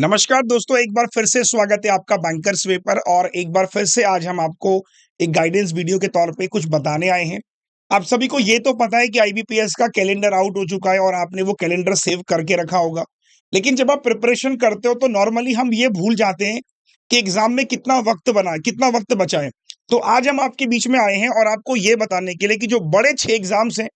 नमस्कार दोस्तों, एक बार फिर से स्वागत है आपका बैंकर्स वे पर। और एक बार फिर से आज हम आपको एक गाइडेंस वीडियो के तौर पे कुछ बताने आए हैं। आप सभी को ये तो पता है कि आईबीपीएस का कैलेंडर आउट हो चुका है और आपने वो कैलेंडर सेव करके रखा होगा। लेकिन जब आप प्रिपरेशन करते हो तो नॉर्मली हम ये भूल जाते हैं कि एग्जाम में कितना वक्त बना है, कितना वक्त बचा है। तो आज हम आपके बीच में आए हैं और आपको ये बताने के लिए कि जो बड़े 6 एग्जाम्स हैं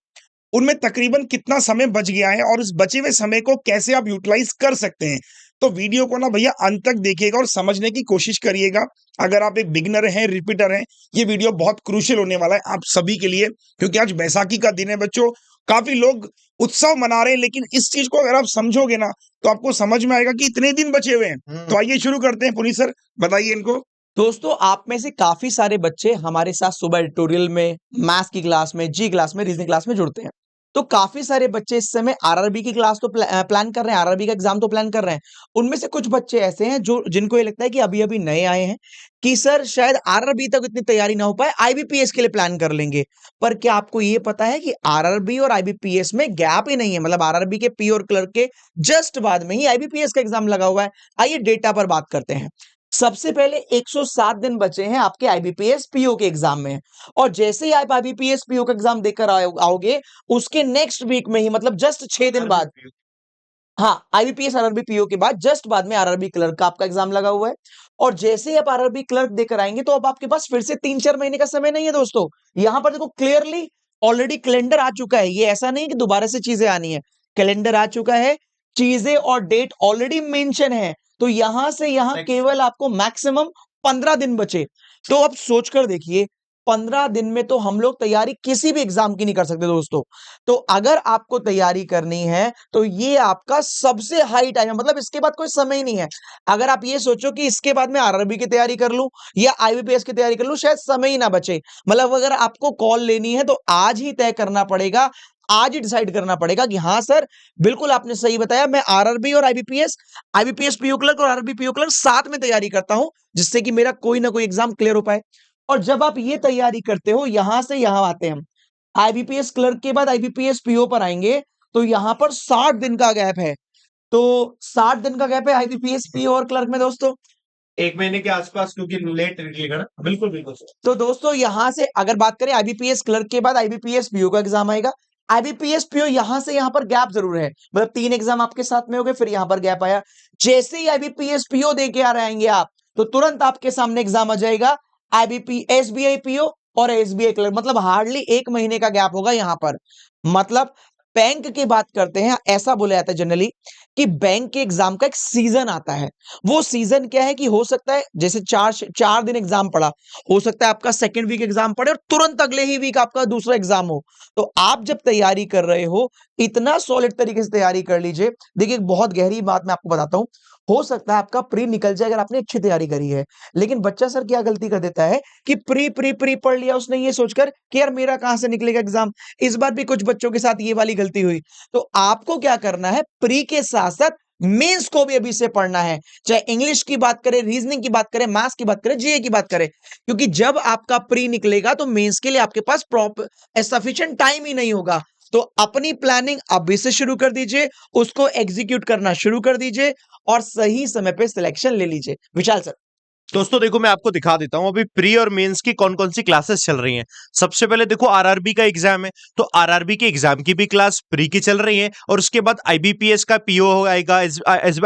उनमें तकरीबन कितना समय बच गया है और उस बचे हुए समय को कैसे आप यूटिलाइज कर सकते हैं। तो वीडियो को ना भैया अंत तक देखिएगा और समझने की कोशिश करिएगा। अगर आप एक बिगिनर हैं, रिपीटर हैं, ये वीडियो बहुत क्रूशियल होने वाला है आप सभी के लिए, क्योंकि आज बैसाखी का दिन है बच्चों। काफी लोग उत्सव मना रहे हैं, लेकिन इस चीज को अगर आप समझोगे ना तो आपको समझ में आएगा कि इतने दिन बचे हुए हैं। तो आइए शुरू करते हैं। पुनीत सर बताइए इनको। दोस्तों, आप में से काफी सारे बच्चे हमारे साथ सुबह ट्यूटोरियल में, मैथ्स की क्लास में, जी क्लास में, रीजनिंग क्लास में जुड़ते हैं। तो काफी सारे बच्चे इस समय आरआरबी की क्लास तो प्लान कर रहे हैं, आरआरबी का एग्जाम तो प्लान कर रहे हैं। उनमें से कुछ बच्चे ऐसे हैं जो जिनको ये लगता है कि अभी अभी नए आए हैं कि सर शायद आरआरबी तक इतनी तैयारी ना हो पाए, आईबीपीएस के लिए प्लान कर लेंगे। पर क्या आपको ये पता है कि आरआरबी और आईबीपीएस में गैप ही नहीं है? मतलब आरआरबी के पी और क्लर्क के जस्ट बाद में ही आईबीपीएस का एग्जाम लगा हुआ है। आइए डेटा पर बात करते हैं। सबसे पहले 107 दिन बचे हैं आपके आईबीपीएस पीओ के एग्जाम में। और जैसे ही आप आईबीपीएस पीओ का एग्जाम देकर आओगे, उसके नेक्स्ट वीक में ही, मतलब जस्ट 6 दिन बाद, हाँ, आईबीपीएस आरआरबी पीओ के बाद जस्ट बाद में आरआरबी क्लर्क का आपका एग्जाम लगा हुआ है। और जैसे ही आप आरआरबी क्लर्क देकर आएंगे तो अब आपके पास फिर से 3-4 महीने का समय नहीं है दोस्तों। यहां पर देखो क्लियरली ऑलरेडी कैलेंडर आ चुका है। ये ऐसा नहीं कि दोबारा से चीजें आनी है, कैलेंडर आ चुका है, चीजें और डेट ऑलरेडी मेंशन है। तो यहां से यहां केवल आपको मैक्सिमम 15 दिन बचे। तो अब सोचकर देखिए, 15 दिन में तो हम लोग तैयारी किसी भी एग्जाम की नहीं कर सकते दोस्तों। तो अगर आपको तैयारी करनी है तो ये आपका सबसे हाई टाइम है, मतलब इसके बाद कोई समय ही नहीं है। अगर आप ये सोचो कि इसके बाद मैं आरआरबी की तैयारी कर लूं या आईबीपीएस की तैयारी कर लूं, शायद समय ही ना बचे। मतलब अगर आपको कॉल लेनी है तो आज ही तय करना पड़ेगा, आज ही डिसाइड करना पड़ेगा कि हाँ सर, बिल्कुल आपने सही बताया, मैं आरआरबी और आईबीपीएस, आईबीपीएस पीओ क्लर्क और आरआरबी पीओ क्लर्क साथ में तैयारी करता हूं, जिससे कि मेरा कोई ना कोई एग्जाम क्लियर हो पाए। और जब आप ये तैयारी करते हो, यहां से यहां आते हैं हम, आईबीपीएस क्लर्क के बाद आईबीपीएस पीओ पर आएंगे, तो यहां पर 60 दिन का गैप है। तो 60 दिन का गैप है आईबीपीएस पीओ और क्लर्क में दोस्तों, 1 महीने के आसपास, क्योंकि लेट निकलेगा ना। बिल्कुल बिल्कुल सर। तो दोस्तों यहां से अगर बात करें, आईबीपीएस क्लर्क के बाद आईबीपीएस पीओ का एग्जाम आएगा। आईबीपीएस पीओ यहां से यहां पर गैप जरूर है, मतलब 3 एग्जाम आपके साथ में हो गए, फिर यहां पर गैप आया। जैसे ही आईबीपीएस पीओ दे के आ रहेंगे आप, तो तुरंत आपके सामने एग्जाम आ जाएगा आईबीपी एसबीआई पीओ और एसबीआई क्लर्क। मतलब हार्डली 1 महीने का गैप होगा यहां पर। मतलब बैंक की बात करते हैं, ऐसा बोला जाता है जनरली कि बैंक के एग्जाम का एक सीजन आता है। वो सीजन क्या है कि हो सकता है जैसे 4 दिन एग्जाम पड़ा, हो सकता है आपका सेकंड वीक एग्जाम पड़े और तुरंत अगले ही वीक आपका दूसरा एग्जाम हो। तो आप जब तैयारी कर रहे हो, इतना सॉलिड तरीके से तैयारी कर लीजिए। देखिए, एक बहुत गहरी बात मैं आपको बताता हूं, हो सकता है आपका प्री निकल जाए अगर आपने अच्छी तैयारी करी है। लेकिन बच्चा सर क्या गलती कर देता है कि प्री प्री प्री पढ़ लिया उसने, ये सोचकर कि यार मेरा कहां से निकलेगा एग्जाम। इस बार भी कुछ बच्चों के साथ ये वाली गलती हुई। तो आपको क्या करना है, प्री के साथ साथ मेंस को भी अभी से पढ़ना है। चाहे इंग्लिश की बात करें, रीजनिंग की बात करें, मैथ्स की बात करें, जीए की बात करें, क्योंकि जब आपका प्री निकलेगा तो मेंस के लिए आपके पास प्रॉपर सफिशिएंट टाइम ही नहीं होगा। तो अपनी प्लानिंग अभी से शुरू कर दीजिए, उसको एग्जीक्यूट करना शुरू कर दीजिए और सही समय पे सिलेक्शन ले लीजिए। विशाल सर। दोस्तों देखो, मैं आपको दिखा देता हूं अभी प्री और मेंस की कौन कौन सी क्लासेस चल रही हैं। सबसे पहले देखो, आरआरबी का एग्जाम है, तो आरआरबी के एग्जाम की भी क्लास प्री की चल रही है, और उसके बाद आईबीपीएस का पीओ आएगा,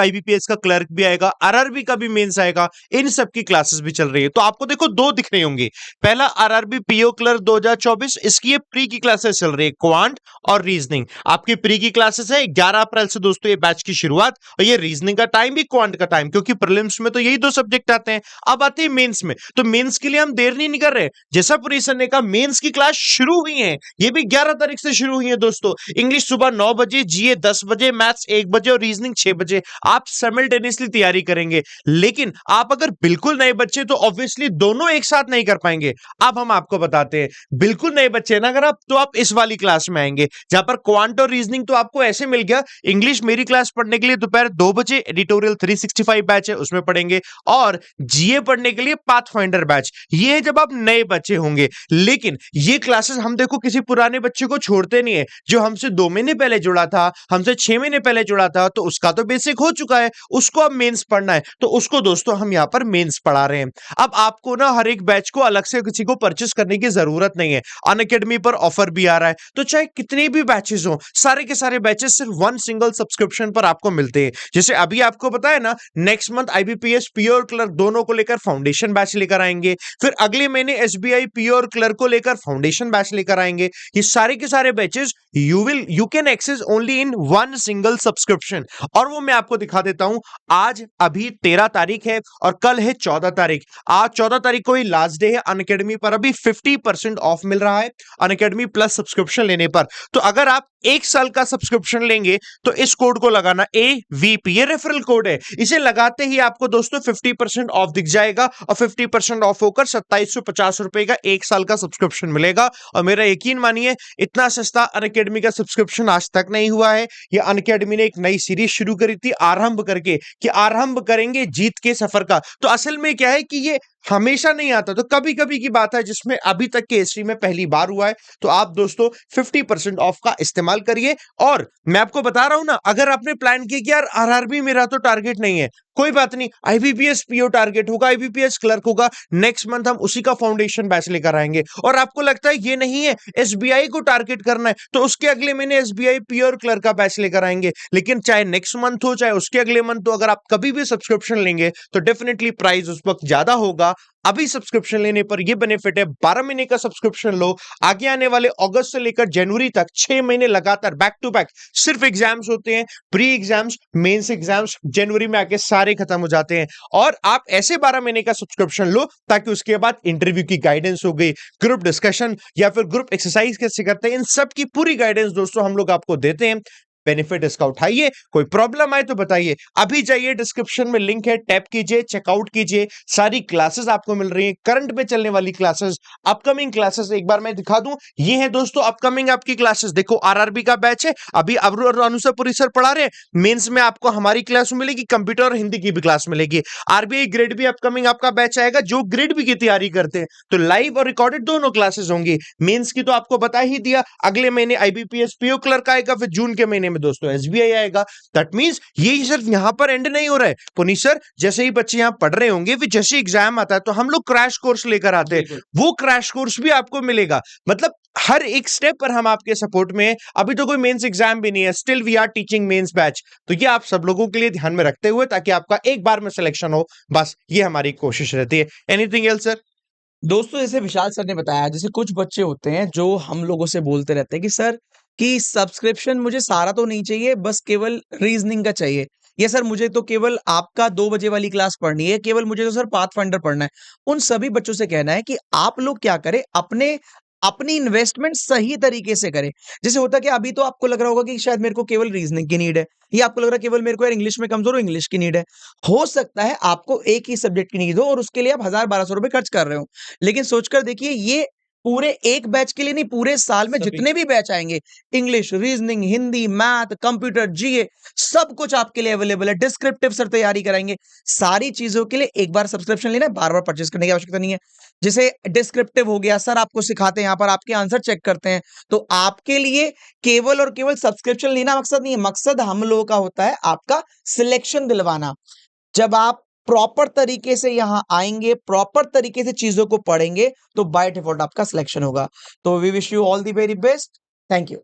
आईबीपीएस का क्लर्क भी आएगा, आरआरबी का भी मेंस आएगा। इन सब की क्लासेस भी चल रही है। तो आपको देखो 2 दिख रहे होंगे। पहला आरआरबी पीओ क्लर्क 2024, इसकी ये प्री की क्लासेस चल रही है, क्वांट और रीजनिंग। आपकी प्री की क्लासेस है 11 अप्रैल से दोस्तों, ये बैच की शुरुआत। और ये रीजनिंग का टाइम भी क्वांट का टाइम, क्योंकि प्रीलिम्स में तो यही 2 सब्जेक्ट आते हैं। अब आते हैं मेंस में, तो मेंस के लिए हम देर नहीं कर रहे। जैसा पुरी सर ने कहा, मेंस की क्लास शुरू हुई है, ये भी 11 तारीख से शुरू हुई है दोस्तों। इंग्लिश सुबह 9 बजे, जीए 10 बजे, मैथ्स 1 बजे और रीजनिंग 6 बजे। आप साइमल्टेनियसली तैयारी करेंगे। लेकिन आप अगर बिल्कुल नए बच्चे, तो ऑब्वियसली दोनों एक साथ नहीं कर पाएंगे। अब हम आपको बताते हैं, बिल्कुल नए बच्चे ना अगर आप, तो आप इस वाली क्लास में आएंगे, जहां पर क्वांट और रीजनिंग तो आपको ऐसे मिल गया। इंग्लिश मेरी क्लास पढ़ने के लिए दोपहर 2 बजे एडिटोरियल 365 बैच है, उसमें पढ़ेंगे। और जीए पढ़ने के लिए पाथफाइंडर बैच, ये है जब आप नए बच्चे होंगे। लेकिन ये क्लासेस हम देखो किसी पुराने बच्चे को छोड़ते नहीं है। जो हमसे 2 महीने पहले जुड़ा था, हमसे 6 महीने पहले जुड़ा था, तो उसका तो बेसिक हो चुका है, उसको अब मेंस पढ़ना है, तो उसको दोस्तों हम यहाँ पर मेंस पढ़ा रहे हैं। अब आपको ना हर एक बैच को अलग से किसी को परचेस करने की जरूरत नहीं है। अनअकैडमी पर ऑफर भी आ रहा है, तो चाहे कितने भी बैचेस हो, सारे के सारे बैचेस सिर्फ 1 सिंगल सब्सक्रिप्शन पर आपको मिलते हैं। जैसे अभी आपको पता है ना, नेक्स्ट मंथ आईबीपीएस पीओ और क्लर्क दोनों को लेकर फाउंडेशन बैच लेकर आएंगे, फिर अगले महीने एसबीआई पीओ और क्लर्क को लेकर फाउंडेशन बैच लेकर आएंगे। ये सारे के सारे batches you can access only in 1 single subscription. और वो मैं आपको दिखा देता हूं। आज अभी 13 तारीख है और कल है 14 तारीख। आज 14 तारीख को ही लास्ट डे है। अनअकैडमी पर अभी 50% ऑफ मिल रहा है अनअकैडमी प्लस सब्सक्रिप्शन लेने पर। तो अगर आप 1 साल का सब्सक्रिप्शन लेंगे तो इस कोड को लगाना AVP, ये रेफरल कोड है। इसे लगाते ही आपको दोस्तों 50% ऑफ दिख जाएगा और 50% ऑफ होकर 2750 रुपए का 1 साल का सब्सक्रिप्शन मिलेगा। और मेरा यकीन मानिए, इतना सस्ता अनअकैडमी का सब्सक्रिप्शन आज तक नहीं हुआ है। ये अनअकैडमी ने एक नई सीरीज शुरू करी थी आरंभ करके, कि आरंभ करेंगे जीत के सफर का। तो असल में क्या है कि ये हमेशा नहीं आता, तो कभी कभी की बात है जिसमें अभी तक के हिस्ट्री में पहली बार हुआ है। तो आप दोस्तों 50% ऑफ का इस्तेमाल करिए। और मैं आपको बता रहा हूं ना, अगर आपने प्लान किया कि यार आरआरबी मेरा तो टारगेट नहीं है, कोई बात नहीं, आईबीपीएस पीओ टारगेट होगा, आईबीपीएस क्लर्क होगा। नेक्स्ट मंथ हम उसी का फाउंडेशन बैच लेकर आएंगे। और आपको लगता है ये नहीं है, एसबीआई को टारगेट करना है, तो उसके अगले महीने एसबीआई पीओ और क्लर्क का बैच लेकर आएंगे। लेकिन चाहे नेक्स्ट मंथ हो चाहे उसके अगले मंथ हो, अगर आप कभी भी सब्सक्रिप्शन लेंगे तो डेफिनेटली प्राइस उस वक्त ज्यादा होगा। अभी सब्सक्रिप्शन लेने पर यह बेनिफिट है, 12 महीने का सब्सक्रिप्शन लो, आगे आने वाले अगस्त से लेकर जनवरी तक 6 महीने लगातार बैक टू बैक सिर्फ एग्जाम्स होते हैं, प्री एग्जाम्स, मेंस एग्जाम्स जनवरी में आके सारे खत्म हो जाते हैं। और आप ऐसे 12 महीने का सब्सक्रिप्शन लो ताकि उसके बाद इंटरव्यू की गाइडेंस हो गई, ग्रुप डिस्कशन या फिर ग्रुप एक्सरसाइज कैसे करते हैं, इन सब की पूरी गाइडेंस दोस्तों हम लोग आपको देते हैं। बेनिफिट इसका उठाइए। कोई प्रॉब्लम आए तो बताइए। अभी जाइए, डिस्क्रिप्शन में लिंक है, टैप कीजिए, चेकआउट कीजिए। सारी क्लासेस आपको मिल रही हैं, करंट में चलने वाली क्लासेस, अपकमिंग क्लासेस। एक बार मैं दिखा दूं, ये है दोस्तों अपकमिंग आपकी क्लासेस। देखो आरआरबी का बैच है, अभी अनुसपुरी सर पढ़ा रहे हैं। मेंस में आपको हमारी क्लास मिलेगी, कंप्यूटर और हिंदी की भी क्लास मिलेगी। आरबीआई ग्रेड भी अपकमिंग आपका बैच आएगा, जो ग्रेड भी की तैयारी करते हैं। तो लाइव और रिकॉर्डेड दोनों क्लासेस होंगी। मेंस की तो आपको बता ही दिया, अगले महीने आईबीपीएस पीओ क्लर्क आएगा, फिर जून के महीने में दोस्तों एसबीआई आएगा। दैट मींस ये सिर्फ यहां पर एंड नहीं हो रहा है। पुनीत सर, जैसे ही बच्चे यहां पढ़ रहे होंगे, फिर जैसे एग्जाम आता है तो हम लोग क्रैश कोर्स लेकर आते हैं, वो क्रैश कोर्स भी आपको मिलेगा। मतलब हर एक स्टेप पर हम आपके सपोर्ट में हैं। अभी तो कोई मेंस एग्जाम भी नहीं है, still we are teaching mains batch. तो ये आप सब लोगों के लिए ध्यान में रखते हुए, ताकि आपका एक बार में सिलेक्शन हो, बस ये हमारी कोशिश रहती है। Anything else sir? दोस्तों, जैसे विशाल सर ने बताया, जैसे कुछ बच्चे होते हैं जो हम लोगों से बोलते रहते हैं कि सर कि सब्सक्रिप्शन मुझे सारा तो नहीं चाहिए, बस केवल रीजनिंग का चाहिए, या सर मुझे तो केवल आपका 2 बजे वाली क्लास पढ़नी है, केवल मुझे तो सर पाथफाइंडर पढ़ना है। उन सभी बच्चों से कहना है कि आप लोग क्या करें, अपनी इन्वेस्टमेंट सही तरीके से करें। जैसे होता है कि अभी तो आपको लग रहा होगा कि शायद मेरे को केवल रीजनिंग की नीड है, या आपको लग रहा है केवल मेरे को यार इंग्लिश में कमजोर हूं, इंग्लिश की नीड है। हो सकता है आपको एक ही सब्जेक्ट की नीड हो और उसके लिए आप 1000-1200 रुपए खर्च कर रहे हो। लेकिन सोचकर देखिए, ये पूरे एक बैच के लिए नहीं, पूरे साल में जितने भी बैच आएंगे, English, reasoning, Hindi, math, computer, GA, सब कुछ आपके लिए अवेलेबल है। डिस्क्रिप्टिव सर तैयारी कराएंगे। सारी चीजों के लिए एक बार सब्सक्रिप्शन लेना है, बार बार परचेज करने की आवश्यकता नहीं है। जैसे डिस्क्रिप्टिव हो गया, सर आपको सिखाते हैं, यहाँ पर आपके आंसर चेक करते हैं। तो आपके लिए केवल और केवल सब्सक्रिप्शन लेना मकसद नहीं है, मकसद हम लोगों का होता है आपका सिलेक्शन दिलवाना। जब आप प्रॉपर तरीके से यहां आएंगे, प्रॉपर तरीके से चीजों को पढ़ेंगे, तो बाय डिफॉल्ट आपका सिलेक्शन होगा। तो we wish you all the very best. Thank you.